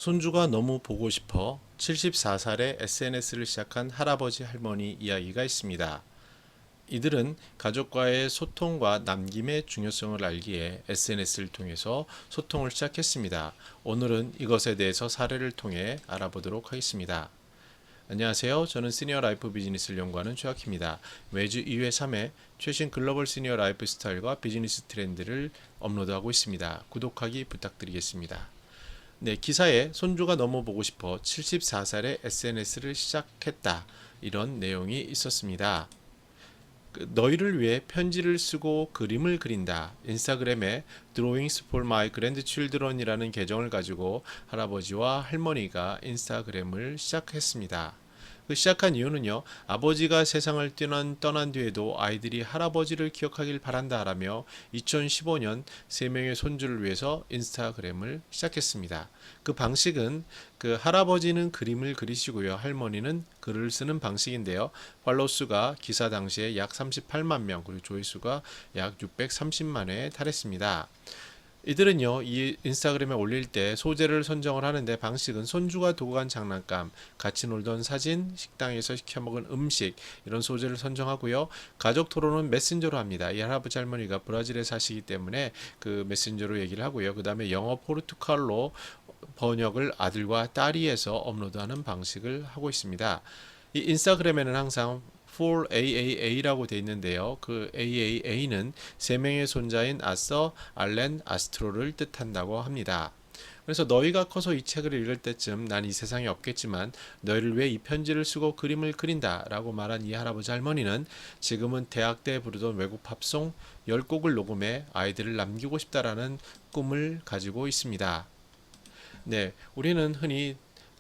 손주가 너무 보고 싶어 74살에 SNS를 시작한 할아버지 할머니 이야기가 있습니다. 이들은 가족과의 소통과 남김의 중요성을 알기에 SNS를 통해서 소통을 시작했습니다. 오늘은 이것에 대해서 사례를 통해 알아보도록 하겠습니다. 안녕하세요. 저는 시니어 라이프 비즈니스를 연구하는 최학희입니다. 매주 2회 3회 최신 글로벌 시니어 라이프 스타일과 비즈니스 트렌드를 업로드하고 있습니다. 구독하기 부탁드리겠습니다. 네, 기사에 손주가 너무 보고 싶어 74살에 SNS를 시작했다. 이런 내용이 있었습니다. 너희를 위해 편지를 쓰고 그림을 그린다. 인스타그램에 Drawings for my grandchildren이라는 계정을 가지고 할아버지와 할머니가 인스타그램을 시작했습니다. 그 시작한 이유는요, 아버지가 세상을 떠난 뒤에도 아이들이 할아버지를 기억하길 바란다라며 2015년 3명의 손주를 위해서 인스타그램을 시작했습니다. 그 방식은 할아버지는 그림을 그리시고요, 할머니는 글을 쓰는 방식인데요. 팔로우 수가 기사 당시에 약 38만 명, 그리고 조회수가 약 630만회에 달했습니다. 이들은요, 이 인스타그램에 올릴 때 소재를 선정을 하는데 방식은 손주가 두고 간 장난감, 같이 놀던 사진, 식당에서 시켜 먹은 음식, 이런 소재를 선정하고요. 가족 토론은 메신저로 합니다. 이 할아버지 할머니가 브라질에 사시기 때문에 그 메신저로 얘기를 하고요. 그 다음에 영어 포르투갈로 번역을 아들과 딸이 해서 업로드하는 방식을 하고 있습니다. 이 인스타그램에는 항상 for AAA라고 되어 있는데요. 그 AAA는 세 명의 손자인 아서, 알렌, 아스트로를 뜻한다고 합니다. 그래서 너희가 커서 이 책을 읽을 때쯤 난 이 세상에 없겠지만 너희를 위해 이 편지를 쓰고 그림을 그린다 라고 말한 이 할아버지 할머니는 지금은 대학 때 부르던 외국 팝송 10곡을 녹음해 아이들을 남기고 싶다라는 꿈을 가지고 있습니다. 네, 우리는 흔히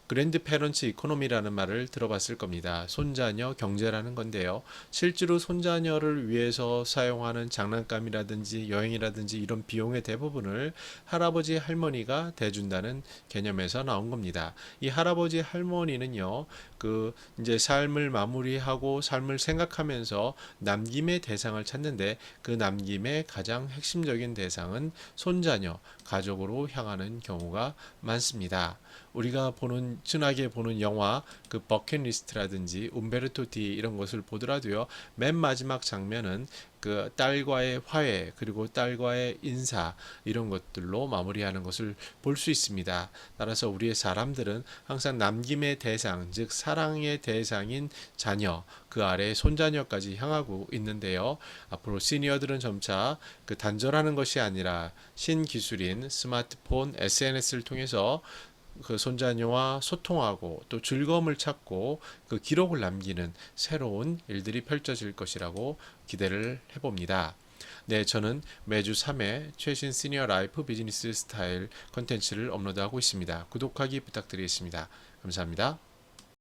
그랜드 페런츠 이코노미라는 말을 들어봤을 겁니다. 손자녀 경제라는 건데요. 실제로 손자녀를 위해서 사용하는 장난감이라든지 여행이라든지 이런 비용의 대부분을 할아버지 할머니가 대준다는 개념에서 나온 겁니다. 이 할아버지 할머니는요, 이제 삶을 마무리하고 삶을 생각하면서 남김의 대상을 찾는데 그 남김의 가장 핵심적인 대상은 손자녀, 가족으로 향하는 경우가 많습니다. 우리가 흔하게 보는 영화 버킷리스트라든지 움베르토 디 이런 것을 보더라도요, 맨 마지막 장면은 그 딸과의 화해 그리고 딸과의 인사 이런 것들로 마무리하는 것을 볼 수 있습니다. 따라서 우리의 사람들은 항상 남김의 대상, 즉 사랑의 대상인 자녀, 그 아래 손자녀까지 향하고 있는데요. 앞으로 시니어들은 점차 단절하는 것이 아니라 신기술인 스마트폰, SNS를 통해서 그 손자녀와 소통하고 또 즐거움을 찾고 그 기록을 남기는 새로운 일들이 펼쳐질 것이라고 기대를 해봅니다. 네, 저는 매주 3회 최신 시니어 라이프 비즈니스 스타일 컨텐츠를 업로드하고 있습니다. 구독하기 부탁드리겠습니다. 감사합니다.